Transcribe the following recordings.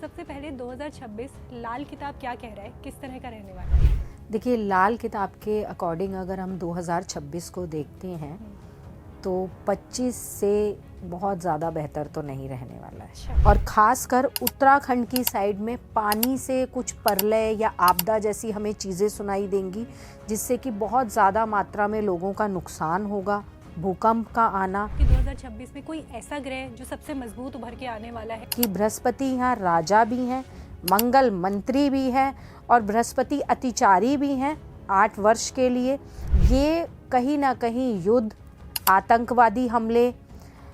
सबसे पहले 2026 लाल किताब क्या कह रहा है, किस तरह का रहने वाला है? देखिए, लाल किताब के अकॉर्डिंग अगर हम 2026 को देखते हैं तो 25 से बहुत ज़्यादा बेहतर तो नहीं रहने वाला है। अच्छा। और ख़ासकर उत्तराखंड की साइड में पानी से कुछ प्रलय या आपदा जैसी हमें चीज़ें सुनाई देंगी, जिससे कि बहुत ज़्यादा मात्रा में लोगों का नुकसान होगा, भूकंप का आना। कि 2026 में कोई ऐसा ग्रह जो सबसे मजबूत उभर के आने वाला है? कि बृहस्पति यहाँ राजा भी हैं, मंगल मंत्री भी है और बृहस्पति अतिचारी भी हैं 8 वर्ष के लिए। ये कहीं ना कहीं युद्ध, आतंकवादी हमले,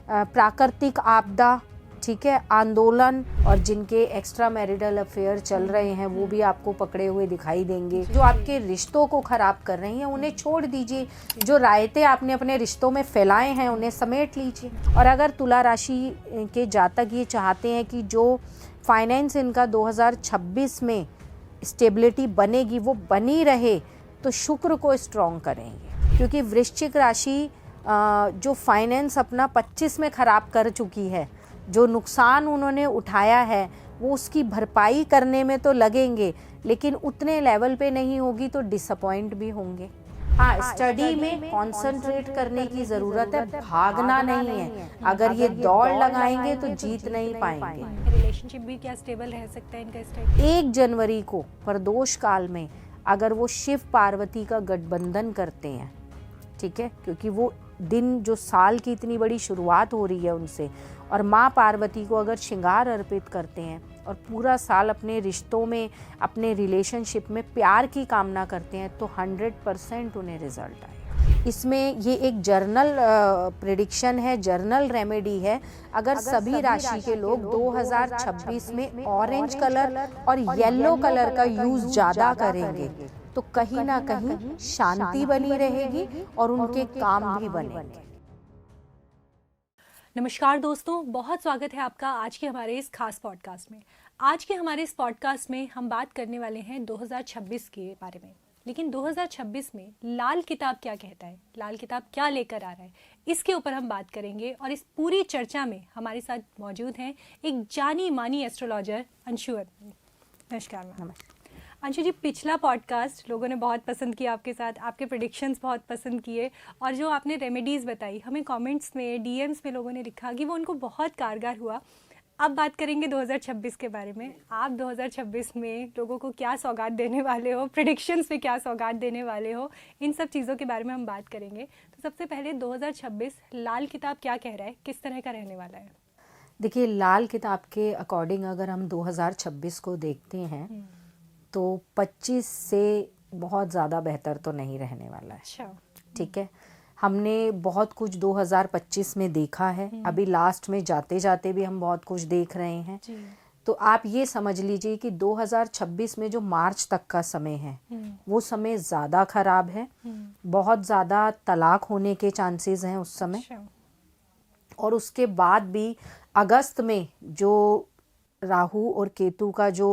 प्राकृतिक आपदा, ठीक है, आंदोलन और जिनके एक्स्ट्रा मैरिटल अफेयर चल रहे हैं वो भी आपको पकड़े हुए दिखाई देंगे। जो आपके रिश्तों को खराब कर रही हैं उन्हें छोड़ दीजिए, जो रायते आपने अपने रिश्तों में फैलाए हैं उन्हें समेट लीजिए। और अगर तुला राशि के जातक ये चाहते हैं कि जो फाइनेंस इनका 2026 में स्टेबिलिटी बनेगी वो बनी रहे, तो शुक्र को स्ट्रॉन्ग करेंगे, क्योंकि वृश्चिक राशि जो फाइनेंस अपना 25 में ख़राब कर चुकी है, जो नुकसान उन्होंने उठाया है वो उसकी भरपाई करने में तो लगेंगे, लेकिन उतने लेवल पे नहीं होगी तो डिसअपॉइंट भी होंगे। हाँ, स्टडी में कंसंट्रेट करने की ज़रूरत है, भागना नहीं है। अगर ये दौड़ लगाएंगे तो जीत नहीं पाएंगे। रिलेशनशिप भी क्या स्टेबल रह सकता है इनका इस टाइप? 1 जनवरी को प्रदोष काल में अगर वो शिव पार्वती का गठबंधन करते हैं, ठीक है, क्योंकि वो दिन जो साल की इतनी बड़ी शुरुआत हो रही है उनसे, और माँ पार्वती को अगर श्रृंगार अर्पित करते हैं और पूरा साल अपने रिश्तों में, अपने रिलेशनशिप में प्यार की कामना करते हैं, तो 100% उन्हें रिजल्ट आएगा। इसमें ये एक जर्नल प्रेडिक्शन है, जर्नल रेमेडी है। अगर सभी राशि के लोग 2026 में ऑरेंज कलर और येलो कलर का यूज ज़्यादा करेंगे तो कहीं ना कहीं शांति बनी रहेगी और उनके काम भी बनेंगे। नमस्कार दोस्तों, बहुत स्वागत है आपका आज के हमारे इस खास पॉडकास्ट में। आज के हमारे इस पॉडकास्ट में हम बात करने वाले हैं 2026 के बारे में। लेकिन 2026 में लाल किताब क्या कहता है, लाल किताब क्या लेकर आ रहा है, इसके ऊपर हम बात करेंगे। और इस पूरी चर्चा में हमारे साथ मौजूद हैं एक जानी मानी एस्ट्रोलॉजर अंशु। नमस्कार मैम। नमस्कार अंशु जी, पिछला पॉडकास्ट लोगों ने बहुत पसंद किया आपके साथ, आपके प्रेडिक्शंस बहुत पसंद किए, और जो आपने रेमेडीज़ बताई हमें कमेंट्स में, डीएम्स में लोगों ने लिखा कि वो उनको बहुत कारगर हुआ। अब बात करेंगे 2026 के बारे में। आप 2026 में लोगों को क्या सौगात देने वाले हो, प्रेडिक्शंस पे क्या सौगात देने वाले हो, इन सब चीज़ों के बारे में हम बात करेंगे। तो सबसे पहले 2026 लाल किताब क्या कह रहा है, किस तरह का रहने वाला है? देखिए, लाल किताब के अकॉर्डिंग अगर हम 2026 को देखते हैं तो 25 से बहुत ज़्यादा बेहतर तो नहीं रहने वाला है। अच्छा। ठीक है, हमने बहुत कुछ 2025 में देखा है, अभी लास्ट में जाते जाते भी हम बहुत कुछ देख रहे हैं जी। तो आप ये समझ लीजिए कि 2026 में जो मार्च तक का समय है वो समय ज़्यादा ख़राब है। बहुत ज़्यादा तलाक होने के चांसेस हैं उस समय। अच्छा। और उसके बाद भी अगस्त में जो राहु और केतु का जो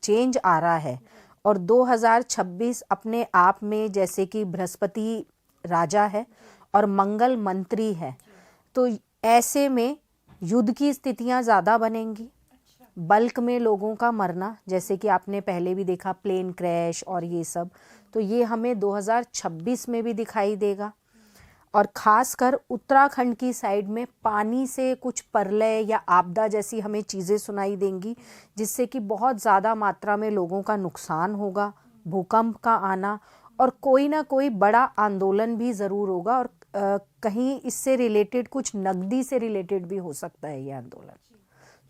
चेंज आ रहा है, और 2026 अपने आप में जैसे कि बृहस्पति राजा है और मंगल मंत्री है, तो ऐसे में युद्ध की स्थितियां ज़्यादा बनेंगी। बल्क में लोगों का मरना, जैसे कि आपने पहले भी देखा प्लेन क्रैश और ये सब, तो ये हमें 2026 में भी दिखाई देगा। और ख़ासकर उत्तराखंड की साइड में पानी से कुछ प्रलय या आपदा जैसी हमें चीज़ें सुनाई देंगी, जिससे कि बहुत ज़्यादा मात्रा में लोगों का नुकसान होगा, भूकंप का आना, और कोई ना कोई बड़ा आंदोलन भी ज़रूर होगा। और कहीं इससे रिलेटेड कुछ नकदी से रिलेटेड भी हो सकता है ये आंदोलन।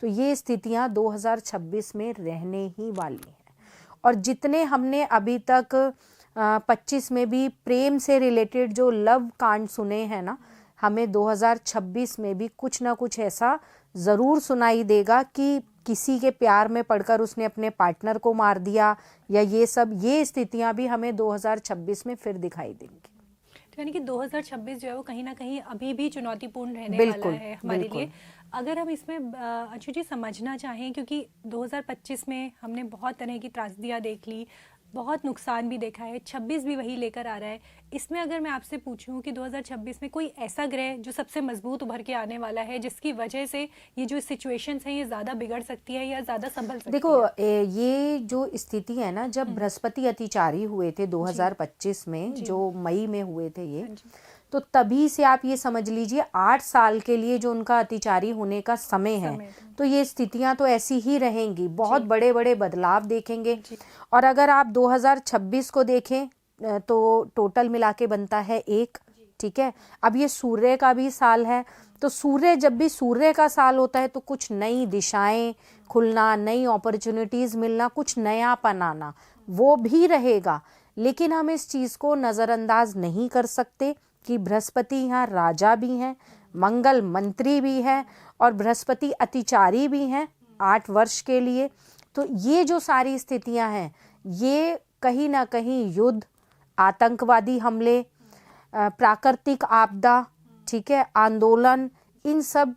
तो ये स्थितियाँ 2026 में रहने ही वाली हैं। और जितने हमने अभी तक 25 में भी प्रेम से रिलेटेड जो लव कांड सुने हैं ना, हमें 2026 में भी कुछ ना कुछ ऐसा ज़रूर सुनाई देगा कि किसी के प्यार में पड़कर उसने अपने पार्टनर को मार दिया, या ये स्थितियां भी हमें 2026 में फिर दिखाई देंगी। तो यानी कि 2026 जो है वो कहीं ना कहीं अभी भी चुनौतीपूर्ण रहने बिल्कुल, वाला है हमारे बिल्कुल। लिए। अगर हम इसमें अंशु जी समझना चाहें, क्योंकि 2025 में हमने बहुत तरह की त्रासदियाँ देख ली, बहुत नुकसान भी देखा है, 26 भी वही लेकर आ रहा है। इसमें अगर मैं आपसे पूछूं कि 2026 में कोई ऐसा ग्रह जो सबसे मजबूत उभर के आने वाला है, जिसकी वजह से ये जो सिचुएशंस हैं ये ज़्यादा बिगड़ सकती है या ज़्यादा संभल सकती देखो है? ये जो स्थिति है ना, जब बृहस्पति अतिचारी हुए थे 2025 में, जी। जो मई में हुए थे ये, हाँ जी। तो तभी से आप ये समझ लीजिए 8 साल के लिए जो उनका अतिचारी होने का समय है, समय था। तो ये स्थितियां तो ऐसी ही रहेंगी, बहुत जी। बड़े बड़े बदलाव देखेंगे। जी। और अगर आप 2026 को देखें तो टोटल मिला के बनता है 1, ठीक है। अब ये सूर्य का भी साल है, तो सूर्य जब भी सूर्य का साल होता है तो कुछ नई दिशाएं खुलना, नई अपॉर्चुनिटीज मिलना, कुछ नयापन आना, वो भी रहेगा। लेकिन हम इस चीज को नजरअंदाज नहीं कर सकते कि बृहस्पति यहाँ राजा भी हैं, मंगल मंत्री भी है, और बृहस्पति अतिचारी भी हैं 8 वर्ष के लिए। तो ये जो सारी स्थितियां हैं, ये कहीं ना कहीं युद्ध, आतंकवादी हमले, प्राकृतिक आपदा, ठीक है, आंदोलन, इन सब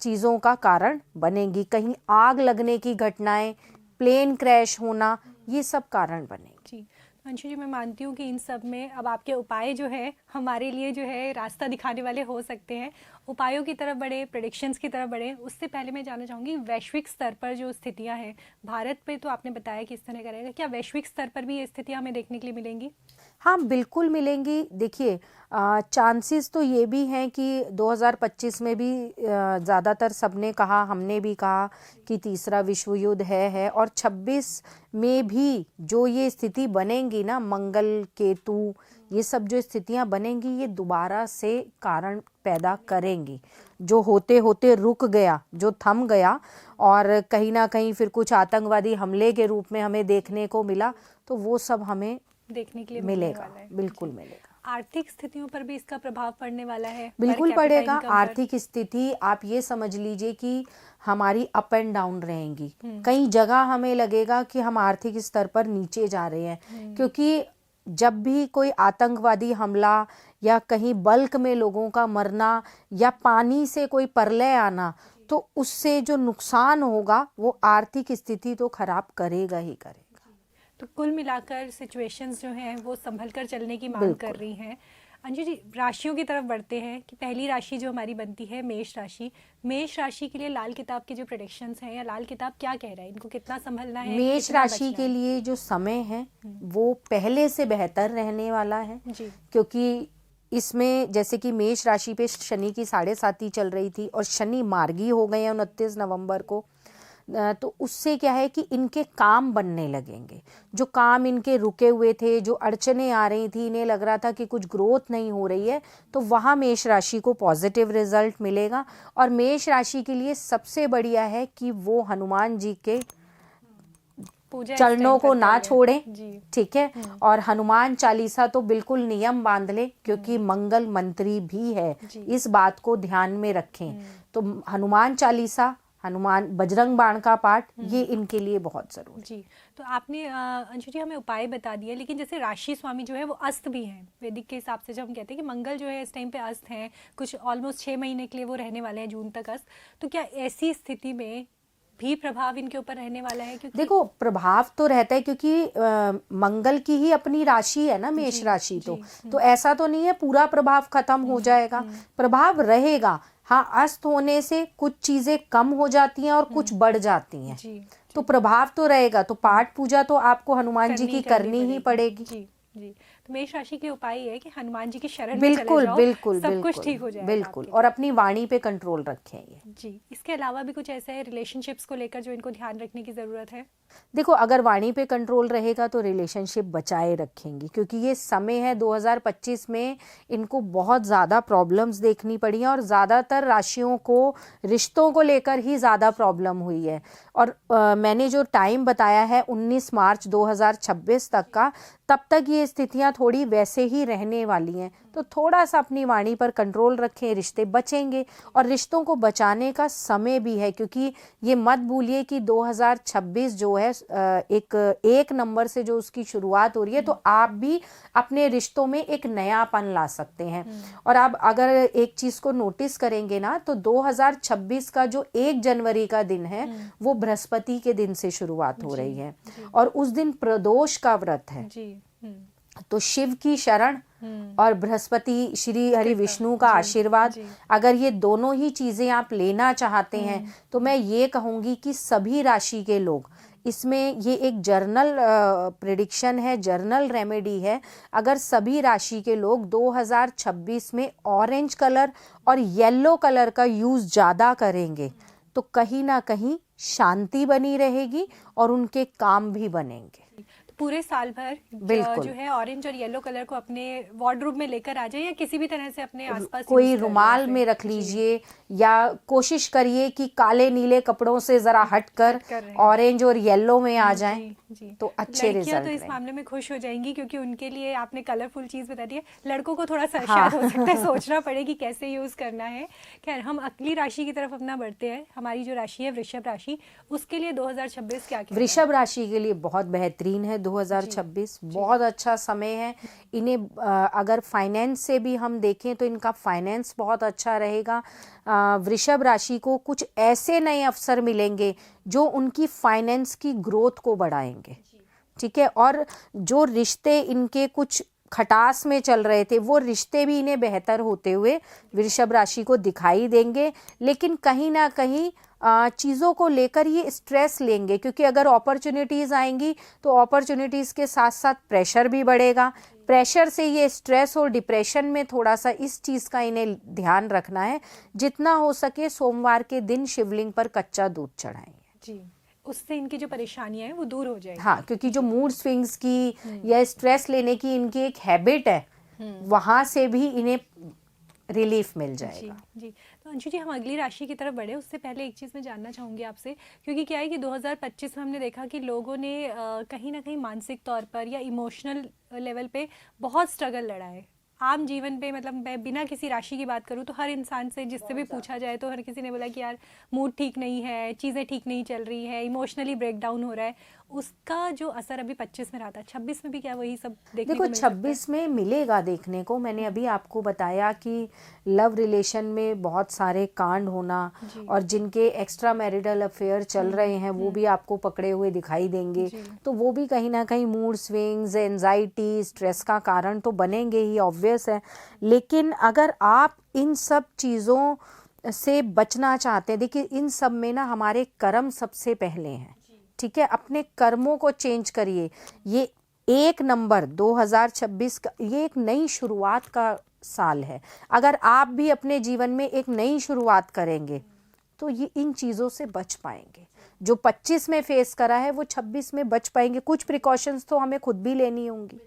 चीज़ों का कारण बनेगी। कहीं आग लगने की घटनाएं, प्लेन क्रैश होना, ये सब कारण बनेंगे। जी, अंशु जी, मैं मानती हूँ कि इन सब में अब आपके उपाय जो है हमारे लिए जो है रास्ता दिखाने वाले हो सकते हैं। उपायों की तरफ बढ़े, प्रेडिक्शंस की तरफ बढ़े, उससे पहले मैं जानना चाहूँगी वैश्विक स्तर पर जो स्थितियाँ हैं, भारत पे तो आपने बताया कि इस तरह का रहेगा, क्या वैश्विक स्तर पर भी ये स्थितियाँ हमें देखने के लिए मिलेंगी? हाँ, बिल्कुल मिलेंगी। देखिए, चांसेस तो ये भी हैं कि 2025 में भी ज़्यादातर सबने कहा, हमने भी कहा कि तीसरा विश्व युद्ध है, और 26 में भी जो ये स्थिति बनेंगी ना, मंगल केतु, ये सब जो स्थितियां बनेंगी, ये दोबारा से कारण पैदा करेंगी। जो होते होते रुक गया, जो थम गया, और कहीं ना कहीं फिर कुछ आतंकवादी हमले के रूप में हमें देखने को मिला, तो वो सब हमें देखने के लिए मिलेगा, वाला है। बिल्कुल मिलेगा। आर्थिक स्थितियों पर भी इसका प्रभाव पड़ने वाला है? बिल्कुल per capita पड़ेगा। income पर? आर्थिक स्थिति आप ये समझ लीजिए कि हमारी अप एंड डाउन रहेंगी। कई जगह हमें लगेगा कि हम आर्थिक स्तर पर नीचे जा रहे हैं, क्योंकि जब भी कोई आतंकवादी हमला या कहीं बल्क में लोगों का मरना या पानी से कोई प्रलय आना, तो उससे जो नुकसान होगा वो आर्थिक स्थिति तो खराब करेगा ही करेगा। तो कुल मिलाकर सिचुएशंस जो हैं वो संभल कर चलने की मांग कर रही हैं। अंजू जी, राशियों की तरफ बढ़ते हैं कि पहली राशि जो हमारी बनती है मेष राशि। मेष राशि के लिए लाल किताब के जो प्रेडिक्शंस हैं, या लाल किताब क्या कह रहा है, इनको कितना संभलना है? मेष कितना राशि बचना के है? लिए जो समय है वो पहले से बेहतर रहने वाला है, जी। क्योंकि इसमें जैसे कि मेष राशि पे शनि की 7.5 चल रही थी, और शनि मार्गी हो गए हैं 29 नवंबर को। तो उससे क्या है कि इनके काम बनने लगेंगे। जो काम इनके रुके हुए थे, जो अड़चने आ रही थी, इन्हें लग रहा था कि कुछ ग्रोथ नहीं हो रही है, तो वहाँ मेष राशि को पॉजिटिव रिजल्ट मिलेगा। और मेष राशि के लिए सबसे बढ़िया है कि वो हनुमान जी के पूजा इस चरणों टाइम को पर ना करें। छोड़ें, जी। ठीक है। और हनुमान चालीसा तो बिल्कुल नियम बांध ले, क्योंकि मंगल मंत्री भी है, जी। इस बात को ध्यान में रखें। तो हनुमान चालीसा, हनुमान बजरंग बाण का पाठ, ये इनके लिए बहुत जरूरी। जी, तो आपने अंशु जी हमें उपाय बता दिया, लेकिन जैसे राशि स्वामी जो है वो अस्त भी हैं वैदिक के हिसाब से। जब हम कहते हैं कि मंगल जो है इस टाइम पे अस्त हैं, कुछ ऑलमोस्ट 6 महीने के लिए वो रहने वाले हैं, जून तक अस्त, तो क्या ऐसी स्थिति में भी प्रभाव इनके ऊपर रहने वाला है? क्योंकि देखो, प्रभाव तो रहता है, क्योंकि मंगल की ही अपनी राशि है ना मेष राशि। तो ऐसा तो नहीं है पूरा प्रभाव खत्म हो जाएगा, प्रभाव रहेगा। हाँ, अस्त होने से कुछ चीजें कम हो जाती हैं और कुछ बढ़ जाती हैं। जी, तो प्रभाव तो रहेगा। तो पाठ पूजा तो आपको हनुमान जी की करनी ही पड़ेगी। जी जी। तो मेष राशि के उपाय ये है कि हनुमान जी की शरण में बिल्कुल चले जाओ, बिल्कुल सब कुछ बिल्कुल ठीक हो जाएगा बिल्कुल। आपके और लिए। अपनी वाणी पे कंट्रोल रखें ये। जी, इसके अलावा भी कुछ ऐसा है रिलेशनशिप्स को लेकर जो इनको ध्यान रखने की ज़रूरत है? देखो, अगर वाणी पे कंट्रोल रहेगा तो रिलेशनशिप बचाए रखेंगी, क्योंकि ये समय है 2025 में इनको बहुत ज़्यादा प्रॉब्लम्स देखनी पड़ी हैं, और ज़्यादातर राशियों को रिश्तों को लेकर ही ज़्यादा प्रॉब्लम हुई है। और मैंने जो टाइम बताया है 19 मार्च 2026 तक का, तब तक ये स्थितियां थोड़ी वैसे ही रहने वाली हैं, तो थोड़ा सा अपनी वाणी पर कंट्रोल रखें, रिश्ते बचेंगे। और रिश्तों को बचाने का समय भी है, क्योंकि ये मत भूलिए कि 2026 जो है एक नंबर से जो उसकी शुरुआत हो रही है, तो आप भी अपने रिश्तों में एक नयापन ला सकते हैं। और आप अगर एक चीज को नोटिस करेंगे ना, तो 2026 का जो 1 जनवरी का दिन है वो बृहस्पति के दिन से शुरुआत हो रही है, और उस दिन प्रदोष का व्रत है। तो शिव की शरण और बृहस्पति श्री हरि विष्णु का आशीर्वाद, अगर ये दोनों ही चीजें आप लेना चाहते हैं, तो मैं ये कहूंगी कि सभी राशि के लोग इसमें, ये एक जर्नल प्रेडिक्शन है, जर्नल रेमेडी है। अगर सभी राशि के लोग 2026 में ऑरेंज कलर और येलो कलर का यूज ज्यादा करेंगे, तो कहीं ना कहीं शांति बनी रहेगी और उनके काम भी बनेंगे। पूरे साल भर जो है ऑरेंज और येलो कलर को अपने वार्डरोब में लेकर आ जाए, या किसी भी तरह से अपने आसपास कोई रुमाल में रख लीजिए, या कोशिश करिए कि काले नीले कपड़ों से जरा हटकर ऑरेंज और येलो में आ जाएं, तो अच्छे रिजल्ट तो इस मामले में खुश हो जाएंगी, क्योंकि उनके लिए आपने कलरफुल चीज बता दी है। लड़कों को थोड़ा सा शायद हो सकता है सोचना पड़ेगी कैसे यूज करना है। खैर, हम अगली राशि की तरफ अपना बढ़ते हैं। हमारी जो राशि है वृषभ राशि, उसके लिए 2026 क्या कहना है? वृषभ राशि के लिए बहुत बेहतरीन है 2026, बहुत अच्छा समय है। इन्हें अगर फाइनेंस से भी हम देखें तो इनका फाइनेंस बहुत अच्छा रहेगा। वृषभ राशि को कुछ ऐसे नए अवसर मिलेंगे जो उनकी फाइनेंस की ग्रोथ को बढ़ाएंगे, ठीक है। और जो रिश्ते इनके कुछ खटास में चल रहे थे, वो रिश्ते भी इन्हें बेहतर होते हुए वृषभ राशि को दिखाई देंगे। लेकिन कहीं ना कहीं चीज़ों को लेकर ये स्ट्रेस लेंगे, क्योंकि अगर अपॉर्चुनिटीज़ आएंगी तो अपॉर्चुनिटीज़ के साथ साथ प्रेशर भी बढ़ेगा। प्रेशर से ये स्ट्रेस और डिप्रेशन में थोड़ा सा इस चीज़ का इन्हें ध्यान रखना है। जितना हो सके सोमवार के दिन शिवलिंग पर कच्चा दूध चढ़ाएंगे जी, उससे इनकी जो परेशानियां हैं वो दूर हो जाएगी। हाँ, क्योंकि जो मूड स्विंग्स की या स्ट्रेस लेने की इनकी एक हैबिट है, वहां से भी इन्हें रिलीफ मिल जाएगा। जी। तो अंशु जी, हम अगली राशि की तरफ बढ़े उससे पहले एक चीज़ मैं जानना चाहूँगी आपसे, क्योंकि क्या है कि 2025 में हमने देखा कि लोगों ने कहीं ना कहीं मानसिक तौर पर या इमोशनल लेवल पे बहुत स्ट्रगल लड़ा है। आम जीवन पे, मतलब मैं बिना किसी राशि की बात करूँ तो हर इंसान से जिससे भी पूछा जाए तो हर किसी ने बोला कि यार मूड ठीक नहीं है, चीज़ें ठीक नहीं चल रही है, इमोशनली ब्रेकडाउन हो रहा है। उसका जो असर अभी 25 में रहा था, 26 में भी क्या वही सब देखने को मिल सकता है? 26 में मिलेगा देखने को। मैंने अभी आपको बताया कि लव रिलेशन में बहुत सारे कांड होना, और जिनके एक्स्ट्रा मैरिटल अफेयर चल रहे हैं वो भी आपको पकड़े हुए दिखाई देंगे। तो वो भी कहीं ना कहीं मूड स्विंग्स, एंजाइटी, स्ट्रेस का कारण तो बनेंगे ही, ऑब्वियस है। लेकिन अगर आप इन सब चीज़ों से बचना चाहते हैं, देखिए इन सब में ना हमारे कर्म सबसे पहले हैं, ठीक है। अपने कर्मों को चेंज करिए। ये 1 नंबर 2026 का, ये एक नई शुरुआत का साल है। अगर आप भी अपने जीवन में एक नई शुरुआत करेंगे तो ये इन चीज़ों से बच पाएंगे। जो 25 में फेस करा है वो 26 में बच पाएंगे। कुछ प्रिकॉशंस तो हमें खुद भी लेनी होंगी।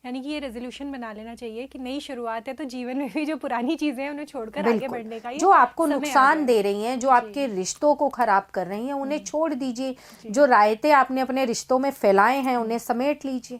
यानी कि ये रेजोल्यूशन बना लेना चाहिए कि नई शुरुआत है, तो जीवन में भी जो पुरानी चीजें हैं उन्हें छोड़कर आगे बढ़ने का, जो आपको नुकसान दे रही हैं, जो आपके रिश्तों को खराब कर रही हैं, उन्हें छोड़ दीजिए। जो रायते आपने अपने रिश्तों में फैलाए हैं उन्हें समेट लीजिए।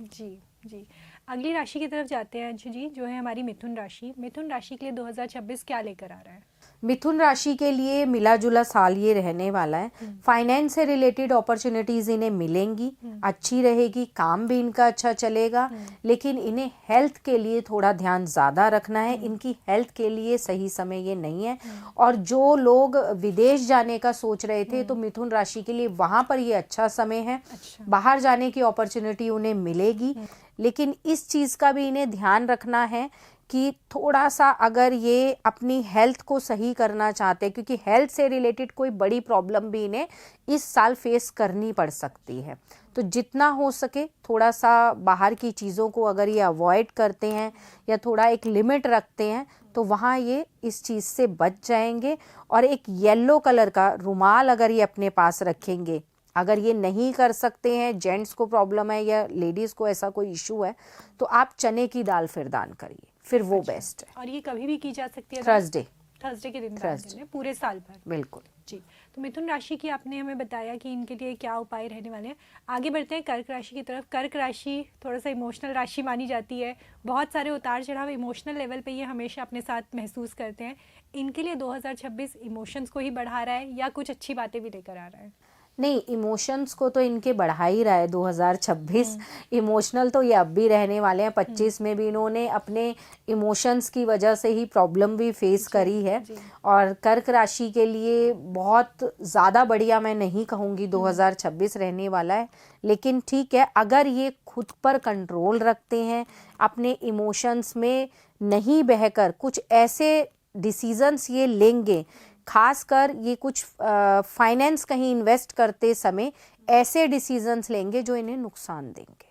जी। अगली राशि की तरफ जाते हैं अंशु जी, जो है हमारी मिथुन राशि। मिथुन राशि के लिए 2026 क्या लेकर आ रहा है? मिथुन राशि के लिए मिला जुला साल ये रहने वाला है। फाइनेंस से रिलेटेड अपॉर्चुनिटीज इन्हें मिलेंगी, अच्छी रहेगी, काम भी इनका अच्छा चलेगा। लेकिन इन्हें हेल्थ के लिए थोड़ा ध्यान ज़्यादा रखना है। इनकी हेल्थ के लिए सही समय ये नहीं है। और जो लोग विदेश जाने का सोच रहे थे तो मिथुन राशि के लिए वहाँ पर ये अच्छा समय है। बाहर जाने की अपॉर्चुनिटी उन्हें मिलेगी। लेकिन इस चीज़ का भी इन्हें ध्यान रखना है कि थोड़ा सा अगर ये अपनी हेल्थ को सही करना चाहते हैं, क्योंकि हेल्थ से रिलेटेड कोई बड़ी प्रॉब्लम भी इन्हें इस साल फेस करनी पड़ सकती है। तो जितना हो सके थोड़ा सा बाहर की चीज़ों को अगर ये अवॉइड करते हैं या थोड़ा एक लिमिट रखते हैं तो वहाँ ये इस चीज़ से बच जाएंगे। और एक येलो कलर का रुमाल अगर ये अपने पास रखेंगे, अगर ये नहीं कर सकते हैं, जेंट्स को प्रॉब्लम है या लेडीज़ को ऐसा कोई इशू है, तो आप चने की दाल फिर दान करिए, फिर वो बेस्ट है। और ये कभी भी की जा सकती है? थर्सडे के दिन, पूरे साल भर? बिल्कुल जी। तो मिथुन राशि की आपने हमें बताया कि इनके लिए क्या उपाय रहने वाले हैं। आगे बढ़ते हैं कर्क राशि की तरफ। कर्क राशि थोड़ा सा इमोशनल राशि मानी जाती है, बहुत सारे उतार चढ़ाव इमोशनल लेवल पे ये हमेशा अपने साथ महसूस करते हैं। इनके लिए 2026 इमोशंस को ही बढ़ा रहा है या कुछ अच्छी बातें भी लेकर आ रहा है? नहीं, इमोशंस को तो इनके बढ़ा ही रहा है 2026। इमोशनल तो ये अब भी रहने वाले हैं। 25 में भी इन्होंने अपने इमोशंस की वजह से ही प्रॉब्लम भी फेस करी है। और कर्क राशि के लिए बहुत ज़्यादा बढ़िया मैं नहीं कहूँगी 2026 रहने वाला है, लेकिन ठीक है, अगर ये खुद पर कंट्रोल रखते हैं, अपने इमोशंस में नहीं बहकर कुछ ऐसे डिसीजंस ये लेंगे, खासकर ये कुछ फाइनेंस कहीं इन्वेस्ट करते समय ऐसे डिसीजंस लेंगे जो इन्हें नुकसान देंगे,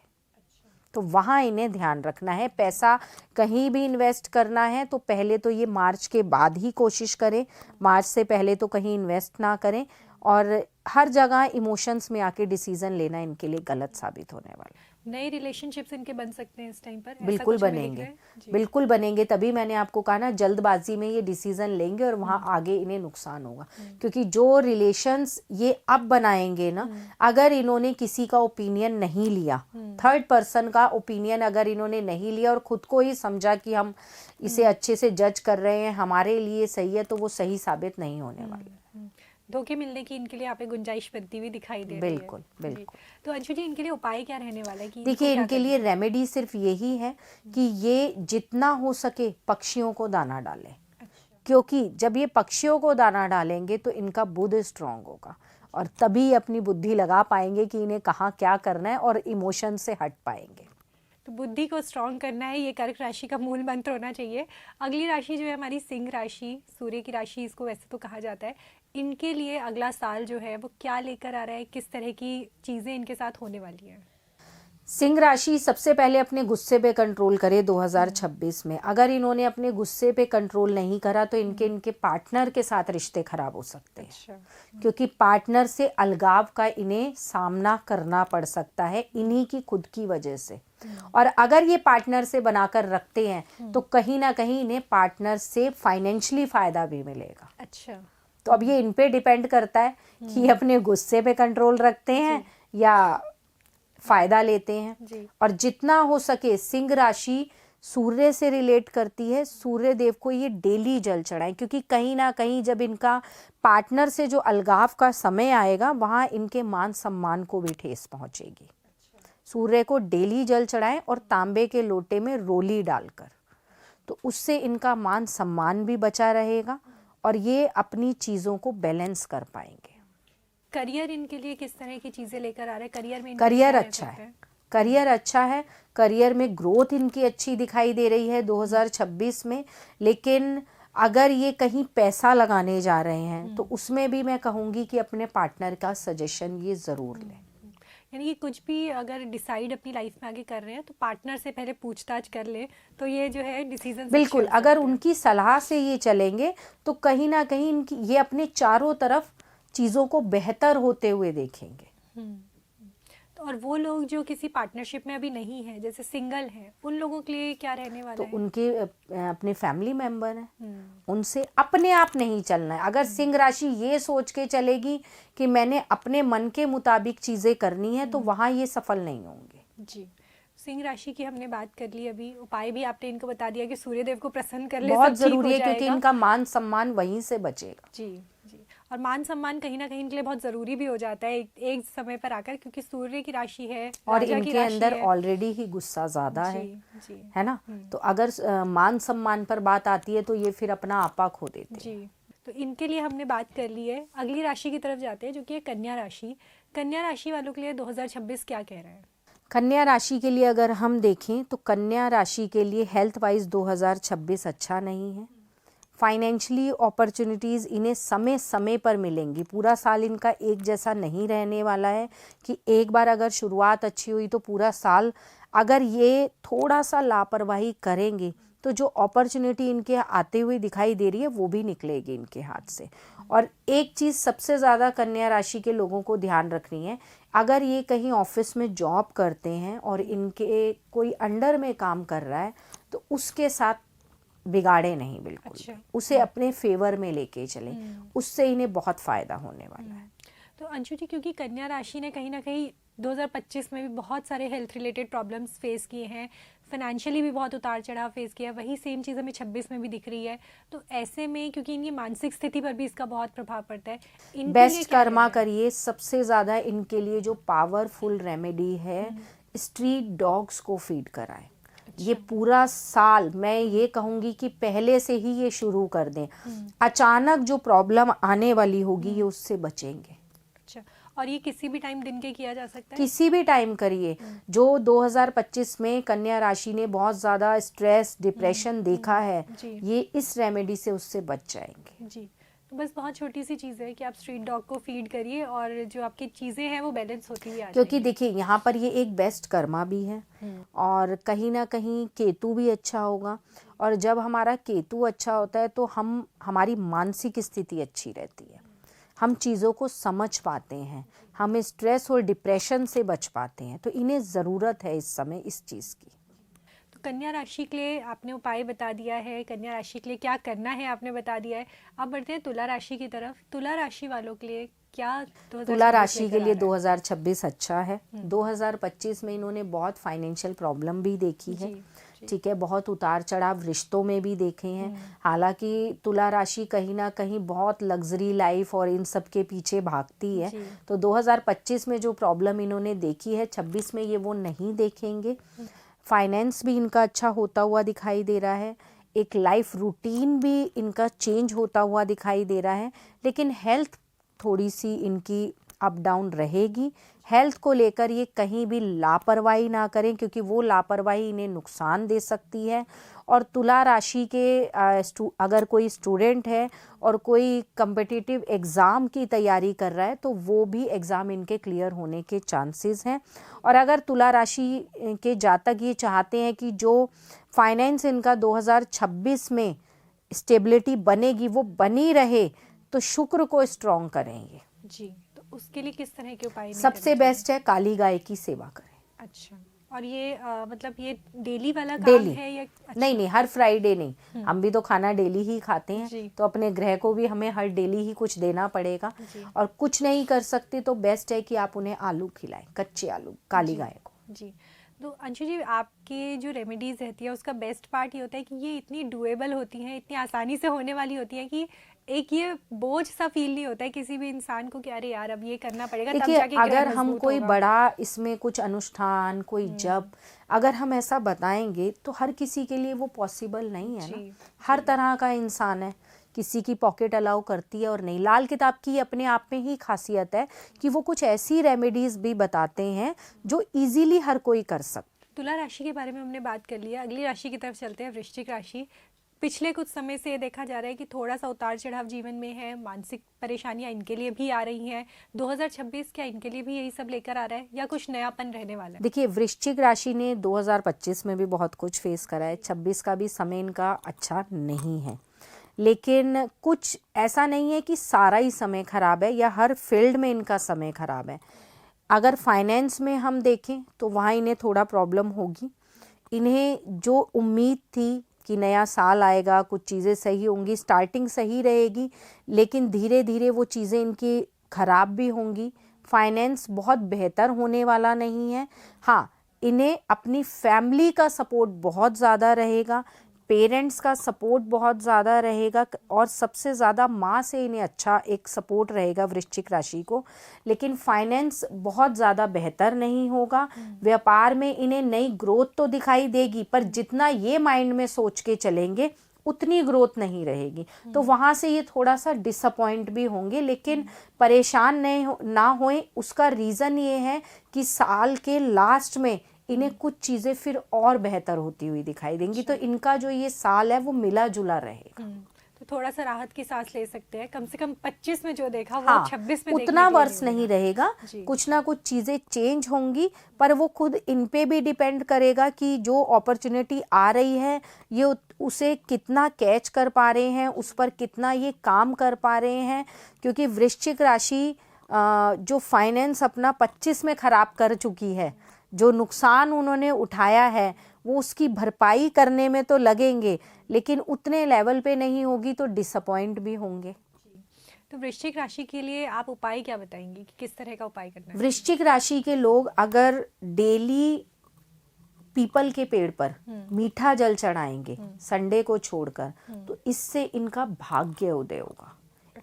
तो वहाँ इन्हें ध्यान रखना है। पैसा कहीं भी इन्वेस्ट करना है तो पहले तो ये मार्च के बाद ही कोशिश करें, मार्च से पहले तो कहीं इन्वेस्ट ना करें। और हर जगह इमोशंस में आके डिसीजन लेना इनके लिए गलत साबित होने वाला है। नए रिलेशनशिप्स इनके बन सकते हैं इस टाइम पर? ऐसा बिल्कुल कुछ हमें दिख बनेंगे, रहा है? जी। बिल्कुल बनेंगे। तभी मैंने आपको कहा ना, जल्दबाजी में ये डिसीजन लेंगे और वहाँ आगे इन्हें नुकसान होगा। क्योंकि जो रिलेशंस ये अब बनाएंगे ना, अगर इन्होंने किसी का ओपिनियन नहीं लिया, थर्ड पर्सन का ओपिनियन अगर इन्होंने नहीं लिया और खुद को ही समझा कि हम इसे अच्छे से जज कर रहे हैं, हमारे लिए सही है, तो वो सही साबित नहीं होने वाला। धोखे मिलने की इनके लिए यहाँ पे गुंजाइश बनती हुई दिखाई दे रही है। बिल्कुल बिल्कुल। तो अंशु जी, इनके लिए उपाय क्या रहने वाला है? कि देखिए, इनको इनके क्या लिए करना रेमेडी सिर्फ यही है कि ये जितना हो सके पक्षियों को दाना डालें। है? अच्छा। क्योंकि जब ये पक्षियों को दाना डालेंगे तो इनका बुध स्ट्रांग होगा और तभी अपनी बुद्धि लगा पाएंगे कि इन्हें कहाँ क्या करना है और इमोशन से हट पाएंगे। तो बुद्धि को स्ट्रांग करना है, ये कर्क राशि का मूल मंत्र होना चाहिए। अगली राशि जो है हमारी सिंह राशि, सूर्य की राशि इसको वैसे तो कहा जाता है। इनके लिए अगला साल जो है वो क्या लेकर आ रहा है? किस तरह की चीज़ें इनके साथ होने वाली है? सिंह राशि सबसे पहले अपने गुस्से पे कंट्रोल करे 2026 में। अगर इन्होंने अपने गुस्से पे कंट्रोल नहीं करा तो इनके पार्टनर के साथ रिश्ते खराब हो सकते हैं। अच्छा। क्योंकि पार्टनर से अलगाव का इन्हें सामना करना पड़ सकता है इन्हीं की खुद की वजह से। और अगर ये पार्टनर से बनाकर रखते हैं तो कहीं ना कहीं इन्हें पार्टनर से फाइनेंशियली फायदा भी मिलेगा। अच्छा। तो अब ये इन पे डिपेंड करता है कि ये अपने गुस्से पे कंट्रोल रखते हैं या फायदा लेते हैं। जी। और जितना हो सके सिंह राशि सूर्य से रिलेट करती है, सूर्य देव को ये डेली जल चढ़ाएं, क्योंकि कहीं ना कहीं जब इनका पार्टनर से जो अलगाव का समय आएगा वहाँ इनके मान सम्मान को भी ठेस पहुंचेगी। सूर्य को डेली जल चढ़ाएं और तांबे के लोटे में रोली डालकर, तो उससे इनका मान सम्मान भी बचा रहेगा और ये अपनी चीज़ों को बैलेंस कर पाएंगे। करियर इनके लिए किस तरह की चीज़ें लेकर आ रहे हैं? करियर में करियर अच्छा है, करियर अच्छा है। करियर में ग्रोथ इनकी अच्छी दिखाई दे रही है 2026 में। लेकिन अगर ये कहीं पैसा लगाने जा रहे हैं तो उसमें भी मैं कहूँगी कि अपने पार्टनर का सजेशन ये ज़रूर लें। यानी कि कुछ भी अगर डिसाइड अपनी लाइफ में आगे कर रहे हैं तो पार्टनर से पहले पूछताछ कर ले, तो ये जो है डिसीजन बिल्कुल, अगर उनकी सलाह से ये चलेंगे तो कहीं ना कहीं इनकी ये अपने चारों तरफ चीज़ों को बेहतर होते हुए देखेंगे। तो और वो लोग जो किसी पार्टनरशिप में अभी नहीं है, जैसे सिंगल हैं, उन लोगों के लिए क्या रहने वाला तो है? उनके अपने फैमिली मेंबर हैं, उनसे अपने आप नहीं चलना है। अगर सिंह राशि ये सोच के चलेगी कि मैंने अपने मन के मुताबिक चीज़ें करनी है तो वहाँ ये सफल नहीं होंगे। जी। सिंह राशि की हमने बात कर ली, अभी उपाय भी आपने इनको बता दिया कि सूर्यदेव को प्रसन्न कर ले, बहुत सब ठीक जरूरी हो है क्योंकि जाएगा। इनका मान सम्मान वहीं से बचेगा। जी जी। और मान सम्मान कहीं ना कहीं इनके लिए बहुत जरूरी भी हो जाता है एक समय पर आकर, क्योंकि सूर्य की राशि है और राजा की इनके राशि अंदर है। ऑलरेडी ही गुस्सा ज्यादा है, जी है ना। तो अगर मान सम्मान पर बात आती है तो ये फिर अपना आपा खो देते हैं। जी। तो इनके लिए हमने बात कर ली है। अगली राशि की तरफ जाते हैं जो कि है कन्या राशि। कन्या राशि वालों के लिए 2026 क्या कह रहा है? कन्या राशि के लिए अगर हम देखें तो कन्या राशि के लिए हेल्थ वाइज 2026 अच्छा नहीं है। फाइनेंशियली अपॉर्चुनिटीज़ इन्हें समय समय पर मिलेंगी। पूरा साल इनका एक जैसा नहीं रहने वाला है कि एक बार अगर शुरुआत अच्छी हुई तो पूरा साल, अगर ये थोड़ा सा लापरवाही करेंगे तो जो अपॉर्चुनिटी इनके आते हुए दिखाई दे रही है वो भी निकलेगी इनके हाथ से। और एक चीज़ सबसे ज़्यादा कन्या राशि के लोगों को ध्यान रखनी है, अगर ये कहीं ऑफिस में जॉब करते हैं और इनके कोई अंडर में काम कर रहा है तो उसके साथ बिगाड़े नहीं बिल्कुल अच्छा। भी। उसे अपने फेवर में लेके चले, उससे इन्हें बहुत फायदा होने वाला है। तो अंशु जी, क्योंकि कन्या राशि ने कहीं ना कहीं 2025 में भी बहुत सारे हेल्थ रिलेटेड प्रॉब्लम्स फेस किए हैं, फाइनेंशियली भी बहुत उतार चढ़ाव फेस किया है, वही सेम चीज़ हमें 26 में भी दिख रही है। तो ऐसे में क्योंकि इनकी मानसिक स्थिति पर भी इसका बहुत प्रभाव पड़ता है, इनके लिए बेस्ट क्या कर्मा करना है? करिए। सबसे ज़्यादा इनके लिए जो पावरफुल रेमेडी है, स्ट्रीट डॉग्स को फीड कराएं। ये पूरा साल मैं ये कहूँगी कि पहले से ही ये शुरू कर दें। अचानक जो प्रॉब्लम आने वाली होगी ये उससे बचेंगे। अच्छा, और ये किसी भी टाइम दिन के किया जा सकता है? किसी भी टाइम करिए। जो 2025 में कन्या राशि ने बहुत ज़्यादा स्ट्रेस डिप्रेशन देखा है, जी। ये इस रेमेडी से उससे बच जाएंगे। जी, तो बस बहुत छोटी सी चीज़ है कि आप स्ट्रीट डॉग को फीड करिए और जो आपकी चीज़ें हैं वो बैलेंस होती हुई आ क्योंकि जाएंगी। देखिए यहाँ पर ये एक बेस्ट कर्मा भी है और कहीं ना कहीं केतु भी अच्छा होगा। और जब हमारा केतु अच्छा होता है तो हमारी मानसिक स्थिति अच्छी रहती है, हम चीज़ों को समझ पाते हैं, हम स्ट्रेस और डिप्रेशन से बच पाते हैं। तो इन्हें ज़रूरत है इस समय इस चीज़ की। तो कन्या राशि के लिए आपने उपाय बता दिया है, कन्या राशि के लिए क्या करना है आपने बता दिया है। अब बढ़ते हैं तुला राशि की तरफ। तुला राशि वालों के लिए क्या 2026 तुला राशि के लिए लेकर आ रहा 2026 अच्छा है। 2025 में इन्होंने बहुत फाइनेंशियल प्रॉब्लम भी देखी है, ठीक है, बहुत उतार चढ़ाव रिश्तों में भी देखे हैं। हालांकि तुला राशि कहीं ना कहीं बहुत लग्जरी लाइफ और इन सब के पीछे भागती है, तो 2025 में जो प्रॉब्लम इन्होंने देखी है 26 में ये वो नहीं देखेंगे। फाइनेंस भी इनका अच्छा होता हुआ दिखाई दे रहा है, एक लाइफ रूटीन भी इनका चेंज होता हुआ दिखाई दे रहा है। लेकिन हेल्थ थोड़ी सी इनकी अप डाउन रहेगी। हेल्थ को लेकर ये कहीं भी लापरवाही ना करें, क्योंकि वो लापरवाही इन्हें नुकसान दे सकती है। और तुला राशि के अगर कोई स्टूडेंट है और कोई कम्पिटिटिव एग्ज़ाम की तैयारी कर रहा है तो वो भी एग्ज़ाम इनके क्लियर होने के चांसेस हैं। और अगर तुला राशि के जातक ये चाहते हैं कि जो फाइनेंस इनका 2026 में स्टेबिलिटी बनेगी वो बनी रहे, तो शुक्र को स्ट्रॉन्ग करेंगे। जी, तो उसके लिए किस तरह के उपाय सबसे बेस्ट है काली गाय की सेवा करें। अच्छा, और ये मतलब ये डेली वाला काम डेली है या? अच्छा। नहीं, हर फ्राइडे नहीं, हम भी तो खाना डेली ही खाते हैं, जी। तो अपने ग्रह को भी हमें हर डेली ही कुछ देना पड़ेगा। और कुछ नहीं कर सकते तो बेस्ट है कि आप उन्हें आलू खिलाएं, कच्चे आलू, काली गाय को। जी, तो अंशु जी, आपके जो रेमेडीज़ रहती है उसका बेस्ट पार्ट ये होता है कि ये इतनी डुएबल होती हैं, इतनी आसानी से होने वाली होती हैं कि एक ये बोझ सा फील नहीं होता है किसी भी इंसान को कि अरे यार अब ये करना पड़ेगा, तब देखिए, जाके ग्रह अगर हम मजबूत कोई होगा। बड़ा इसमें कुछ अनुष्ठान, कोई जप अगर हम ऐसा बताएंगे तो हर किसी के लिए वो पॉसिबल नहीं है ना। हर तरह का इंसान है, किसी की पॉकेट अलाउ करती है और नहीं। लाल किताब की अपने आप में ही खासियत है कि वो कुछ ऐसी रेमेडीज भी बताते हैं जो इजीली हर कोई कर सकता। तुला राशि के बारे में हमने बात कर लिया, अगली राशि की तरफ चलते हैं, वृश्चिक राशि। पिछले कुछ समय से देखा जा रहा है कि थोड़ा सा उतार चढ़ाव जीवन में है, मानसिक परेशानियां इनके लिए भी आ रही हैं। 2026 क्या इनके लिए भी यही सब लेकर आ रहा है या कुछ नयापन रहने वाला है? देखिए, वृश्चिक राशि ने 2025 में भी बहुत कुछ फेस करा है। 26 का भी समय इनका अच्छा नहीं है, लेकिन कुछ ऐसा नहीं है कि सारा ही समय खराब है या हर फील्ड में इनका समय खराब है। अगर फाइनेंस में हम देखें तो वहाँ इन्हें थोड़ा प्रॉब्लम होगी। इन्हें जो उम्मीद थी कि नया साल आएगा, कुछ चीज़ें सही होंगी, स्टार्टिंग सही रहेगी, लेकिन धीरे धीरे वो चीज़ें इनकी खराब भी होंगी। फाइनेंस बहुत बेहतर होने वाला नहीं है। हाँ, इन्हें अपनी फैमिली का सपोर्ट बहुत ज़्यादा रहेगा, पेरेंट्स का सपोर्ट बहुत ज़्यादा रहेगा और सबसे ज़्यादा माँ से इन्हें अच्छा एक सपोर्ट रहेगा वृश्चिक राशि को। लेकिन फाइनेंस बहुत ज़्यादा बेहतर नहीं होगा। व्यापार में इन्हें नई ग्रोथ तो दिखाई देगी, पर जितना ये माइंड में सोच के चलेंगे उतनी ग्रोथ नहीं रहेगी, तो वहाँ से ये थोड़ा सा डिसअपॉइंट भी होंगे। लेकिन परेशान ना होएं, उसका रीज़न ये है कि साल के लास्ट में इन्हें कुछ चीज़ें फिर और बेहतर होती हुई दिखाई देंगी। तो इनका जो ये साल है वो मिला जुला रहेगा। तो थोड़ा सा राहत की सांस ले सकते हैं। कम से कम 25 में जो देखा वो हाँ, 26 में उतना वर्ष नहीं रहेगा, कुछ ना कुछ चीज़ें चेंज होंगी, पर वो खुद इन पे भी डिपेंड करेगा कि जो अपॉर्चुनिटी आ रही है ये उसे कितना कैच कर पा रहे हैं, उस पर कितना ये काम कर पा रहे हैं। क्योंकि वृश्चिक राशि जो फाइनेंस अपना 25 में खराब कर चुकी है, जो नुकसान उन्होंने उठाया है वो उसकी भरपाई करने में तो लगेंगे, लेकिन उतने लेवल पे नहीं होगी तो डिसअपॉइंट भी होंगे। तो वृश्चिक राशि के लिए आप उपाय क्या बताएंगी कि किस तरह का उपाय करना है? वृश्चिक राशि के लोग अगर डेली पीपल के पेड़ पर मीठा जल चढ़ाएंगे संडे को छोड़कर, तो इससे इनका भाग्य उदय होगा।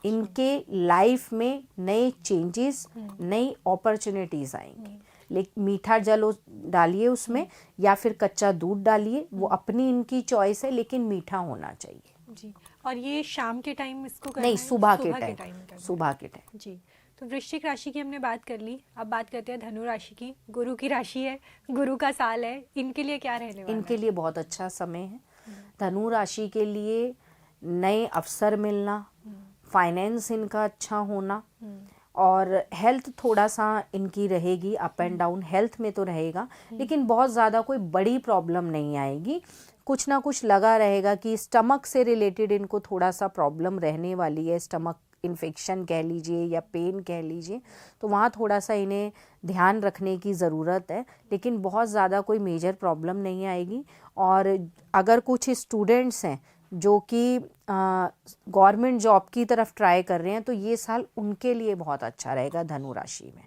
इनके लाइफ में नए चेंजेस, नई अपॉर्चुनिटीज आएंगी। लेकिन मीठा जल डालिए उसमें या फिर कच्चा दूध डालिए, वो अपनी इनकी चॉइस है, लेकिन मीठा होना चाहिए जी। और ये शाम के टाइम इसको करना नहीं, है? सुबह के करना टाइम, है। सुबह के टाइम। जी। तो वृश्चिक राशि की हमने बात कर ली, अब बात करते हैं धनु राशि की। गुरु की राशि है, गुरु का साल है, इनके लिए क्या रहने वाला इनके है? लिए बहुत अच्छा समय है। धनु राशि के लिए नए अवसर मिलना, फाइनेंस इनका अच्छा होना, और हेल्थ थोड़ा सा इनकी रहेगी अप एंड डाउन, हेल्थ में तो रहेगा, लेकिन बहुत ज़्यादा कोई बड़ी प्रॉब्लम नहीं आएगी। कुछ ना कुछ लगा रहेगा कि स्टमक से रिलेटेड इनको थोड़ा सा प्रॉब्लम रहने वाली है, स्टमक इन्फेक्शन कह लीजिए या पेन कह लीजिए, तो वहाँ थोड़ा सा इन्हें ध्यान रखने की ज़रूरत है, लेकिन बहुत ज़्यादा कोई मेजर प्रॉब्लम नहीं आएगी। और अगर कुछ स्टूडेंट्स हैं जो कि गवर्नमेंट जॉब की तरफ ट्राई कर रहे हैं, तो ये साल उनके लिए बहुत अच्छा रहेगा। धनु राशि में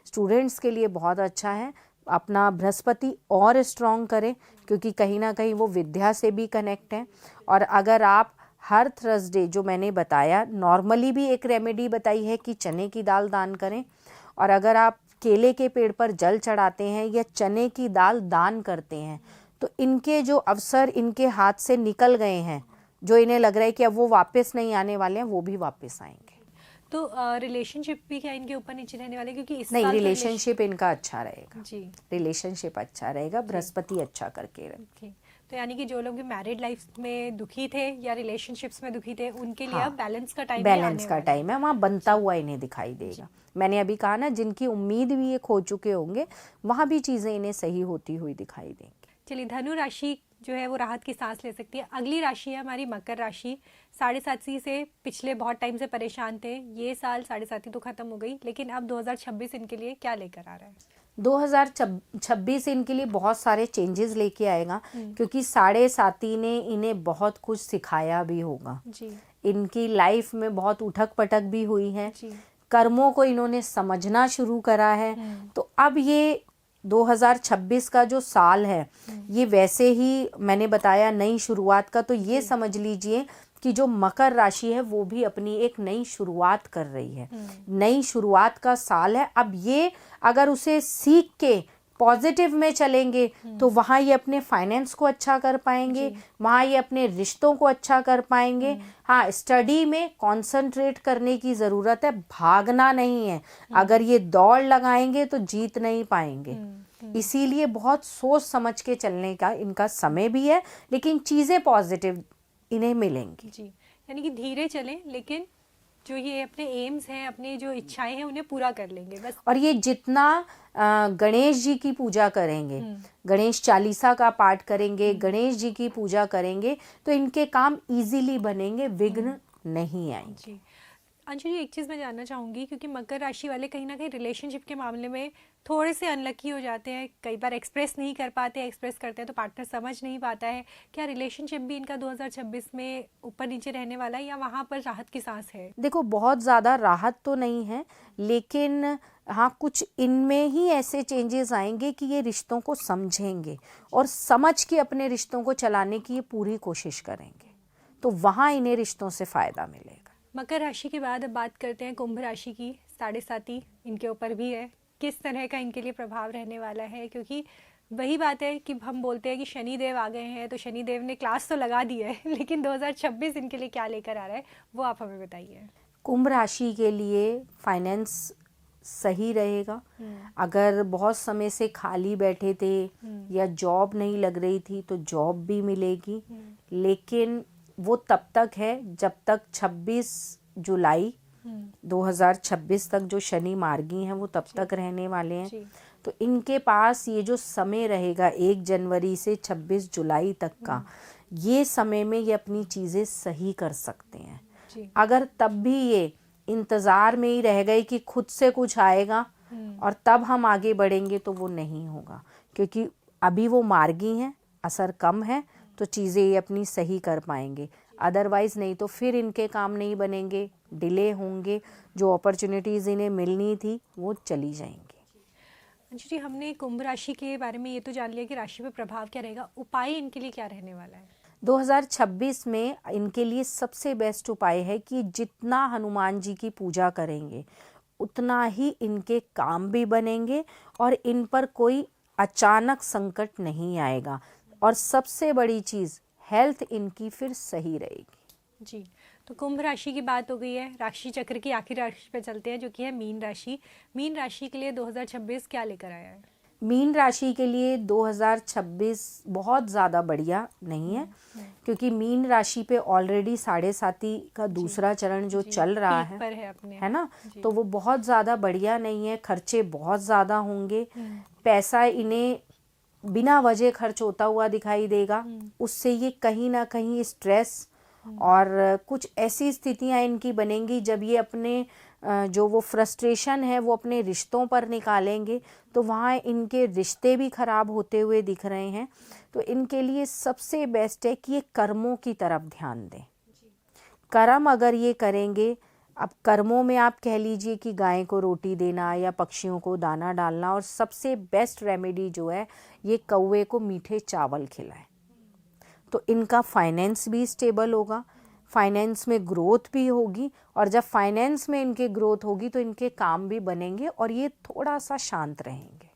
स्टूडेंट्स के लिए बहुत अच्छा है। अपना बृहस्पति और स्ट्रॉन्ग करें, क्योंकि कहीं ना कहीं वो विद्या से भी कनेक्ट है। और अगर आप हर थर्सडे, जो मैंने बताया, नॉर्मली भी एक रेमेडी बताई है कि चने की दाल दान करें, और अगर आप केले के पेड़ पर जल चढ़ाते हैं या चने की दाल दान करते हैं, तो इनके जो अवसर इनके हाथ से निकल गए हैं, जो इन्हें लग रहा है कि अब वो वापस नहीं आने वाले हैं, वो भी वापस आएंगे। तो रिलेशनशिप भी क्या इनके ऊपर नीचे रहने वाले? क्योंकि इस नहीं, साल रिलेशनशिप इनका अच्छा रहेगा जी, रिलेशनशिप अच्छा रहेगा, बृहस्पति अच्छा करके ओके। तो यानी कि जो लोग मैरिड लाइफ में दुखी थे या रिलेशनशिप्स में दुखी थे, उनके लिए अब बैलेंस का टाइम बैलेंस का टाइम है, वहाँ बनता हुआ इन्हें दिखाई देगा। मैंने अभी कहा ना, जिनकी उम्मीद भी ये खो चुके होंगे, वहाँ भी चीज़ें इन्हें सही होती हुई दिखाई देंगी। चलिए, धनु राशि जो है वो राहत की सांस ले सकती है। अगली राशि है हमारी मकर राशि। 7.5 से पिछले बहुत टाइम से परेशान थे, ये साल 7.5 तो खत्म हो गई, लेकिन अब 2026 इनके लिए क्या लेकर आ रहा है? 2026 इनके लिए बहुत सारे चेंजेस लेके आएगा, क्योंकि 7.5 ने इन्हें बहुत कुछ सिखाया भी होगा जी। इनकी लाइफ में बहुत उठक पटक भी हुई है, जी। कर्मों को इन्होंने समझना शुरू करा है। तो अब ये 2026 का जो साल है, ये वैसे ही मैंने बताया नई शुरुआत का, तो ये समझ लीजिए कि जो मकर राशि है वो भी अपनी एक नई शुरुआत कर रही है। नई शुरुआत का साल है। अब ये अगर उसे सीख के पॉजिटिव में चलेंगे, तो वहाँ ये अपने फाइनेंस को अच्छा कर पाएंगे, वहाँ ये अपने रिश्तों को अच्छा कर पाएंगे। हाँ, स्टडी में कंसंट्रेट करने की ज़रूरत है, भागना नहीं है। अगर ये दौड़ लगाएंगे तो जीत नहीं पाएंगे। इसीलिए बहुत सोच समझ के चलने का इनका समय भी है, लेकिन चीज़ें पॉजिटिव इन्हें मिलेंगी। जी, यानी कि धीरे चलें, लेकिन जो ये अपने एम्स हैं, अपने जो इच्छाएं हैं, उन्हें पूरा कर लेंगे बस। और ये जितना गणेश जी की पूजा करेंगे, गणेश चालीसा का पाठ करेंगे, गणेश जी की पूजा करेंगे, तो इनके काम इजीली बनेंगे, विघ्न नहीं आएंगे। जी। अंशु जी, एक चीज़ मैं जानना चाहूँगी, क्योंकि मकर राशि वाले कहीं ना कहीं रिलेशनशिप के मामले में थोड़े से अनलकी हो जाते हैं, कई बार एक्सप्रेस नहीं कर पाते, एक्सप्रेस करते हैं तो पार्टनर समझ नहीं पाता है। क्या रिलेशनशिप भी इनका 2026 में ऊपर नीचे रहने वाला है, या वहाँ पर राहत की सांस है? देखो, बहुत ज़्यादा राहत तो नहीं है, लेकिन हाँ, कुछ इनमें ही ऐसे चेंजेस आएंगे कि ये रिश्तों को समझेंगे और समझ के अपने रिश्तों को चलाने की ये पूरी कोशिश करेंगे, तो वहाँ इन्हें रिश्तों से फ़ायदा मिलेगा। मकर राशि के बाद अब बात करते हैं कुंभ राशि की। 7.5 इनके ऊपर भी है, किस तरह का इनके लिए प्रभाव रहने वाला है? क्योंकि वही बात है कि हम बोलते हैं कि शनि देव आ गए हैं, तो शनि देव ने क्लास तो लगा दी है, लेकिन 2026 इनके लिए क्या लेकर आ रहा है, वो आप हमें बताइए। कुंभ राशि के लिए फाइनेंस सही रहेगा। अगर बहुत समय से खाली बैठे थे या जॉब नहीं लग रही थी, तो जॉब भी मिलेगी, लेकिन वो तब तक है जब तक 26 जुलाई 2026 तक जो शनि मार्गी हैं वो तब तक रहने वाले हैं। तो इनके पास ये जो समय रहेगा 1 जनवरी से 26 जुलाई तक का, ये समय में ये अपनी चीज़ें सही कर सकते हैं। अगर तब भी ये इंतज़ार में ही रह गए कि खुद से कुछ आएगा, और तब हम आगे बढ़ेंगे तो वो नहीं होगा, क्योंकि अभी वो मार्गी हैं, असर कम है, तो चीज़ें ये अपनी सही कर पाएंगे। अदरवाइज नहीं तो फिर इनके काम नहीं बनेंगे, डिले होंगे, जो अपॉर्चुनिटीज़ इन्हें मिलनी थी वो चली जाएंगी। अंशु जी, हमने कुंभ राशि के बारे में ये तो जान लिया कि राशि पे प्रभाव क्या रहेगा, उपाय इनके लिए क्या रहने वाला है? 2026 में इनके लिए सबसे बेस्ट उपाय है कि जितना हनुमान जी की पूजा करेंगे उतना ही इनके काम भी बनेंगे और इन पर कोई अचानक संकट नहीं आएगा। और सबसे बड़ी चीज़, हेल्थ इनकी फिर सही रहेगी। जी, तो कुंभ राशि की बात हो गई है। राशि चक्र की आखिरी राशि पे चलते हैं, जो कि है मीन राशि। मीन राशि के लिए 2026 क्या लेकर आया है? मीन राशि के लिए 2026 बहुत ज़्यादा बढ़िया नहीं है, क्योंकि मीन राशि पे ऑलरेडी 7.5 का दूसरा चरण जो चल रहा पीक पर है अपने, है ना, तो वो बहुत ज़्यादा बढ़िया नहीं है। खर्चे बहुत ज़्यादा होंगे, पैसा इन्हें बिना वजह खर्च होता हुआ दिखाई देगा। उससे ये कहीं ना कहीं स्ट्रेस और कुछ ऐसी स्थितियां इनकी बनेंगी जब ये अपने जो वो फ्रस्ट्रेशन है वो अपने रिश्तों पर निकालेंगे, तो वहाँ इनके रिश्ते भी खराब होते हुए दिख रहे हैं। तो इनके लिए सबसे बेस्ट है कि ये कर्मों की तरफ ध्यान दें। कर्म अगर ये करेंगे, अब कर्मों में आप कह लीजिए कि गाय को रोटी देना या पक्षियों को दाना डालना, और सबसे बेस्ट रेमेडी जो है ये कौवे को मीठे चावल खिलाएं, तो इनका फाइनेंस भी स्टेबल होगा, फाइनेंस में ग्रोथ भी होगी। और जब फाइनेंस में इनके ग्रोथ होगी तो इनके काम भी बनेंगे और ये थोड़ा सा शांत रहेंगे।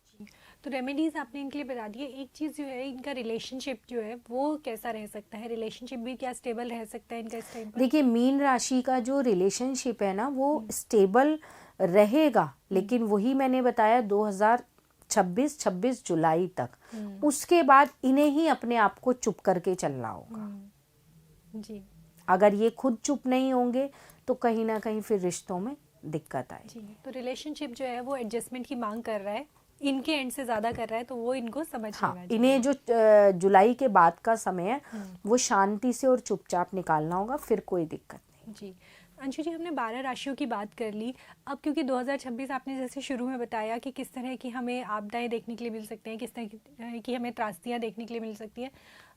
तो रेमेडीज आपने इनके लिए बता दी है। एक चीज़ जो है, इनका रिलेशनशिप जो है वो कैसा रह सकता है? रिलेशनशिप भी क्या स्टेबल रह सकता है इनका इस टाइम पर? देखिए, मीन राशि का जो रिलेशनशिप है ना वो स्टेबल रहेगा, लेकिन वही मैंने बताया 2026 जुलाई तक, उसके बाद इन्हें ही अपने आप को चुप करके चलना होगा। जी, अगर ये खुद चुप नहीं होंगे तो कहीं ना कहीं फिर रिश्तों में दिक्कत आएगी। जी, तो रिलेशनशिप जो है वो एडजस्टमेंट की मांग कर रहा है, इनके एंड से ज़्यादा कर रहा है, तो वो इनको समझ लेना चाहिए। इन्हें जो जुलाई के बाद का समय है वो शांति से और चुपचाप निकालना होगा, फिर कोई दिक्कत नहीं। जी, अंशु जी, हमने 12 राशियों की बात कर ली। अब क्योंकि 2026 आपने जैसे शुरू में बताया कि किस तरह की हमें आपदाएं देखने के लिए मिल सकते हैं, किस तरह की हमें त्रासदियाँ देखने के लिए मिल सकती हैं,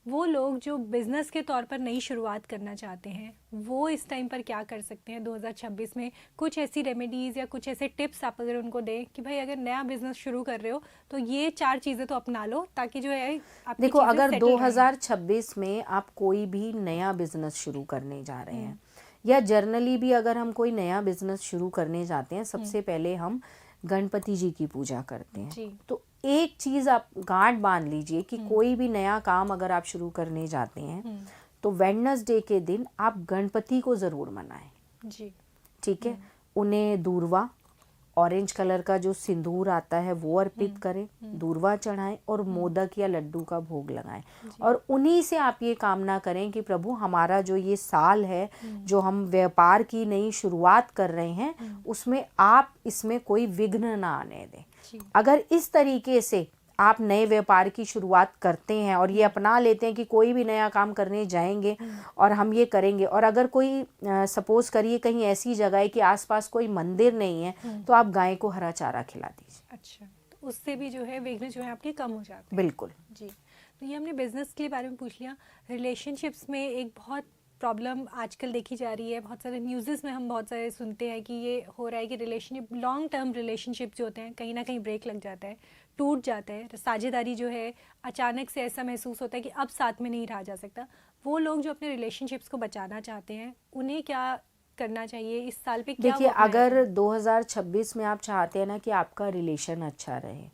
वो लोग जो बिज़नेस के तौर पर नई शुरुआत करना चाहते हैं वो इस टाइम पर क्या कर सकते हैं 2026 में? कुछ ऐसी रेमेडीज़ या कुछ ऐसे टिप्स आप अगर उनको दें कि भाई अगर नया बिजनेस शुरू कर रहे हो तो ये 4 चीज़ें तो अपना लो, ताकि जो है आपकी देखो, चीज़ें अगर settle रहें। 2026 में आप कोई भी नया बिजनेस शुरू करने जा रहे हैं, या जर्नली भी अगर हम कोई नया बिजनेस शुरू करने जाते हैं, सबसे पहले हम गणपति जी की पूजा करते हैं। तो एक चीज आप गांठ बांध लीजिए कि कोई भी नया काम अगर आप शुरू करने जाते हैं तो वेडनेसडे के दिन आप गणपति को जरूर मनाएं। जी, ठीक है, उन्हें दूर्वा, ऑरेंज कलर का जो सिंदूर आता है वो अर्पित करें, दूर्वा चढ़ाएं और मोदक या लड्डू का भोग लगाएं। और उन्हीं से आप ये कामना करें कि प्रभु हमारा जो ये साल है, जो हम व्यापार की नई शुरुआत कर रहे हैं, उसमें आप इसमें कोई विघ्न ना आने दें। अगर इस तरीके से आप नए व्यापार की शुरुआत करते हैं और ये अपना लेते हैं कि कोई भी नया काम करने जाएंगे और हम ये करेंगे, और अगर कोई सपोज करिए कहीं ऐसी जगह है कि आसपास कोई मंदिर नहीं है, तो आप गाय को हरा चारा खिला दीजिए। अच्छा, तो उससे भी जो है विघ्न जो है आपके कम हो जाते हैं। बिल्कुल। जी, तो ये हमने बिजनेस के बारे में पूछ लिया। रिलेशनशिप्स में एक बहुत प्रॉब्लम आजकल देखी जा रही है, बहुत सारे न्यूज़ेस में हम बहुत सारे सुनते हैं कि ये हो रहा है कि रिलेशनशिप, लॉन्ग टर्म रिलेशनशिप जो होते हैं कहीं ना कहीं ब्रेक लग जाता है, टूट जाता है। साझेदारी जो है अचानक से ऐसा महसूस होता है कि अब साथ में नहीं रहा जा सकता। वो लोग जो अपने रिलेशनशिप्स को बचाना चाहते हैं उन्हें क्या करना चाहिए इस साल पे? क्या देखिए, वो अपनाएं? अगर 2026 में आप चाहते हैं ना कि आपका रिलेशन अच्छा रहे,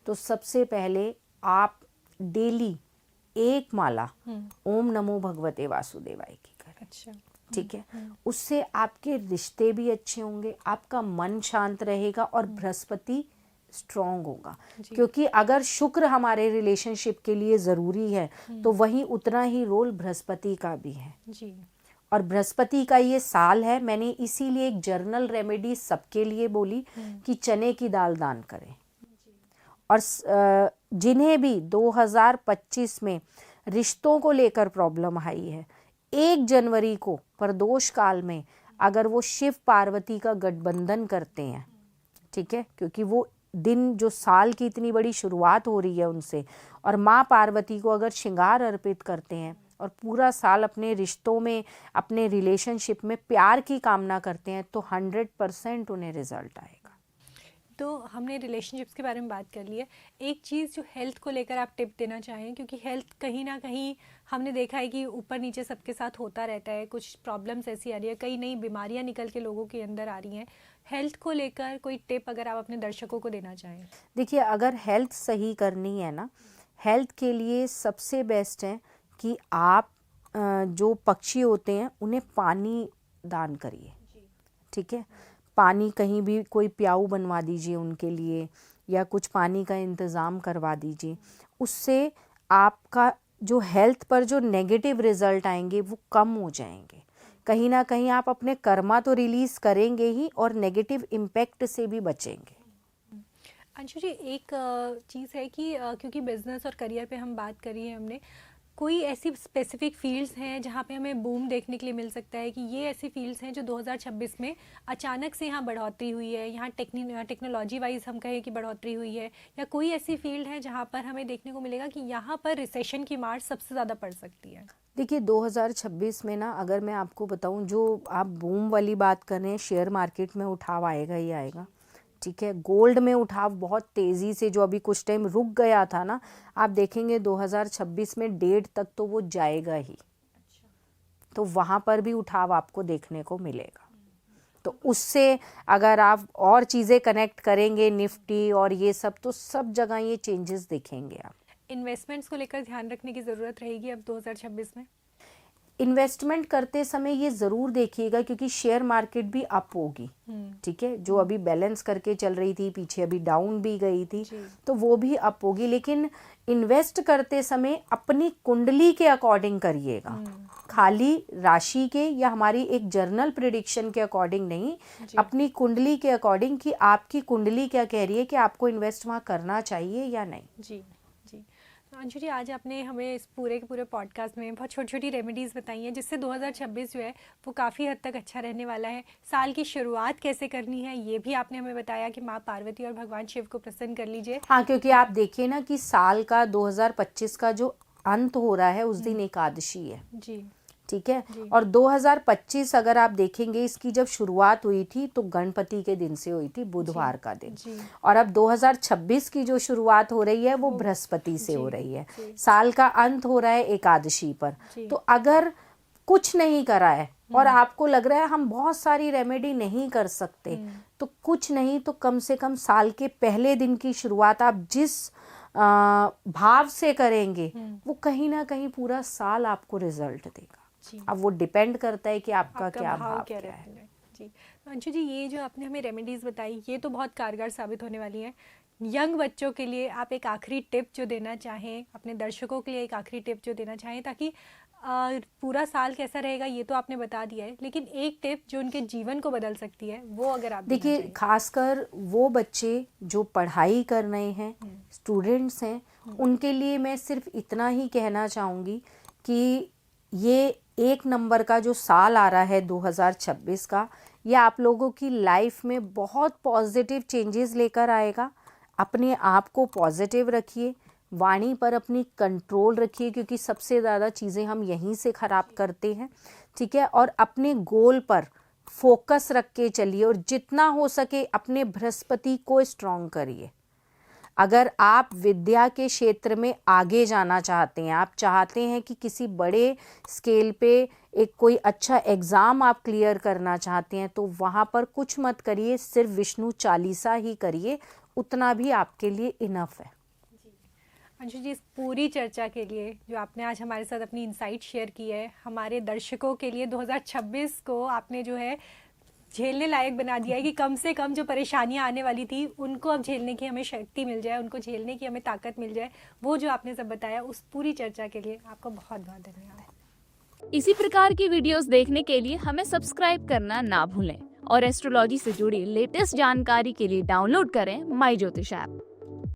तो सबसे पहले आप डेली एक माला ओम नमो भगवते वासुदेवाय की करें। अच्छा, ठीक है, उससे आपके रिश्ते भी अच्छे होंगे, आपका मन शांत रहेगा और बृहस्पति स्ट्रॉन्ग होगा। क्योंकि अगर शुक्र हमारे रिलेशनशिप के लिए ज़रूरी है तो वही उतना ही रोल बृहस्पति का भी है। जी, और बृहस्पति का ये साल है, मैंने इसीलिए एक जर्नल रेमेडी सबके लिए बोली कि चने की दाल दान करें। और जिन्हें भी 2025 में रिश्तों को लेकर प्रॉब्लम आई है, 1 जनवरी को प्रदोष काल में अगर वो शिव पार्वती का गठबंधन करते हैं, ठीक है, क्योंकि वो दिन जो साल की इतनी बड़ी शुरुआत हो रही है उनसे, और माँ पार्वती को अगर श्रृंगार अर्पित करते हैं और पूरा साल अपने रिश्तों में, अपने रिलेशनशिप में प्यार की कामना करते हैं, तो 100% उन्हें रिजल्ट आएगा। तो हमने रिलेशनशिप्स के बारे में बात कर ली है, एक चीज़ जो हेल्थ को लेकर आप टिप देना चाहें, क्योंकि हेल्थ कहीं ना कहीं हमने देखा है कि ऊपर नीचे सबके साथ होता रहता है, कुछ प्रॉब्लम्स ऐसी आ रही है, कई नई बीमारियां निकल के लोगों के अंदर आ रही हैं, हेल्थ को लेकर कोई टिप अगर आप अपने दर्शकों को देना चाहें। देखिए, अगर हेल्थ सही करनी है ना, हेल्थ के लिए सबसे बेस्ट है कि आप जो पक्षी होते हैं उन्हें पानी दान करिए, ठीक है। पानी कहीं भी कोई प्याऊ बनवा दीजिए उनके लिए, या कुछ पानी का इंतज़ाम करवा दीजिए। उससे आपका जो हेल्थ पर जो नेगेटिव रिजल्ट आएंगे वो कम हो जाएंगे। कहीं ना कहीं आप अपने कर्मा तो रिलीज़ करेंगे ही, और नेगेटिव इम्पैक्ट से भी बचेंगे। अंशु जी, एक चीज़ है कि क्योंकि बिजनेस और करियर पे हम बात करी है हमने, कोई ऐसी स्पेसिफिक फील्ड्स हैं जहाँ पे हमें बूम देखने के लिए मिल सकता है कि ये ऐसी फील्ड्स हैं जो 2026 में अचानक से यहाँ बढ़ोतरी हुई है, यहाँ टेक्नोलॉजी वाइज हम कहें कि बढ़ोतरी हुई है, या कोई ऐसी फील्ड है जहाँ पर हमें देखने को मिलेगा कि यहाँ पर रिसेशन की मार सबसे ज़्यादा पड़ सकती है? देखिए, 2026 में ना, अगर मैं आपको बताऊं, जो आप बूम वाली बात कर रहे हैं, शेयर मार्केट में उठाव आएगा ही आएगा, ठीक है। गोल्ड में उठाव बहुत तेज़ी से, जो अभी कुछ टाइम रुक गया था ना, आप देखेंगे 2026 में 1.5 तक तो वो जाएगा ही। तो वहाँ पर भी उठाव आपको देखने को मिलेगा। तो उससे अगर आप और चीज़ें कनेक्ट करेंगे, निफ्टी और ये सब, तो सब जगह ये चेंजेस दिखेंगे आप। इन्वेस्टमेंट्स को लेकर ध्यान रखने की ज़रूरत रहेगी अब 2026 में? इन्वेस्टमेंट करते समय ये ज़रूर देखिएगा, क्योंकि शेयर मार्केट भी अप होगी, ठीक है। जो अभी बैलेंस करके चल रही थी, पीछे अभी डाउन भी गई थी, तो वो भी अप होगी। लेकिन इन्वेस्ट करते समय अपनी कुंडली के अकॉर्डिंग करिएगा, खाली राशि के या हमारी एक जर्नल प्रिडिक्शन के अकॉर्डिंग नहीं, अपनी कुंडली के अकॉर्डिंग कि आपकी कुंडली क्या कह रही है कि आपको इन्वेस्ट वहाँ करना चाहिए या नहीं। जी जी। अंशु जी, आज आपने हमें इस पूरे के पूरे पॉडकास्ट में बहुत छोटी छोटी रेमेडीज़ बताई हैं, जिससे 2026 जो है वो काफ़ी हद तक अच्छा रहने वाला है। साल की शुरुआत कैसे करनी है ये भी आपने हमें बताया कि माँ पार्वती और भगवान शिव को प्रसन्न कर लीजिए। हाँ, क्योंकि आप देखिए ना कि साल का 2025 का जो अंत हो रहा है उस दिन एकादशी है जी, ठीक है। और 2025 अगर आप देखेंगे, इसकी जब शुरुआत हुई थी तो गणपति के दिन से हुई थी, बुधवार का दिन, और अब 2026 की जो शुरुआत हो रही है वो बृहस्पति से हो रही है। साल का अंत हो रहा है एकादशी पर। तो अगर कुछ नहीं करा है और आपको लग रहा है हम बहुत सारी रेमेडी नहीं कर सकते, तो कुछ नहीं तो कम से कम साल के पहले दिन की शुरुआत आप जिस भाव से करेंगे वो कहीं ना कहीं पूरा साल आपको रिजल्ट देगा। अब वो डिपेंड करता है कि आपका क्या भाव क्या है। जी, तो अंशु जी, ये जो आपने हमें रेमेडीज़ बताई ये तो बहुत कारगर साबित होने वाली हैं। यंग बच्चों के लिए आप एक आखिरी टिप जो देना चाहें, अपने दर्शकों के लिए एक आखिरी टिप जो देना चाहें, ताकि पूरा साल कैसा रहेगा ये तो आपने बता दिया है, लेकिन एक टिप जो उनके जीवन को बदल सकती है वो अगर आप देखिए, खासकर वो बच्चे जो पढ़ाई कर रहे हैं, स्टूडेंट्स हैं, उनके लिए मैं सिर्फ इतना ही कहना चाहूँगी कि ये 1 नंबर का जो साल आ रहा है 2026 का, ये आप लोगों की लाइफ में बहुत पॉजिटिव चेंजेस लेकर आएगा। अपने आप को पॉजिटिव रखिए, वाणी पर अपनी कंट्रोल रखिए, क्योंकि सबसे ज़्यादा चीज़ें हम यहीं से ख़राब करते हैं, ठीक है। और अपने गोल पर फोकस रख के चलिए, और जितना हो सके अपने बृहस्पति को स्ट्रॉन्ग करिए। अगर आप विद्या के क्षेत्र में आगे जाना चाहते हैं, आप चाहते हैं कि किसी बड़े स्केल पे एक कोई अच्छा एग्ज़ाम आप क्लियर करना चाहते हैं, तो वहाँ पर कुछ मत करिए, सिर्फ विष्णु चालीसा ही करिए, उतना भी आपके लिए इनफ है। अंशु जी, इस पूरी चर्चा के लिए जो आपने आज हमारे साथ अपनी इनसाइट शेयर की है, हमारे दर्शकों के लिए 2026 को आपने जो है झेलने लायक बना दिया है कि कम से कम जो परेशानियां आने वाली थी उनको अब झेलने की हमें शक्ति मिल जाए, उनको झेलने की हमें ताकत मिल जाए। वो जो आपने सब बताया, उस पूरी चर्चा के लिए आपका बहुत बहुत धन्यवाद। इसी प्रकार की वीडियोस देखने के लिए हमें सब्सक्राइब करना ना भूलें और एस्ट्रोलॉजी से जुड़ी लेटेस्ट जानकारी के लिए डाउनलोड करें माई ज्योतिष ऐप।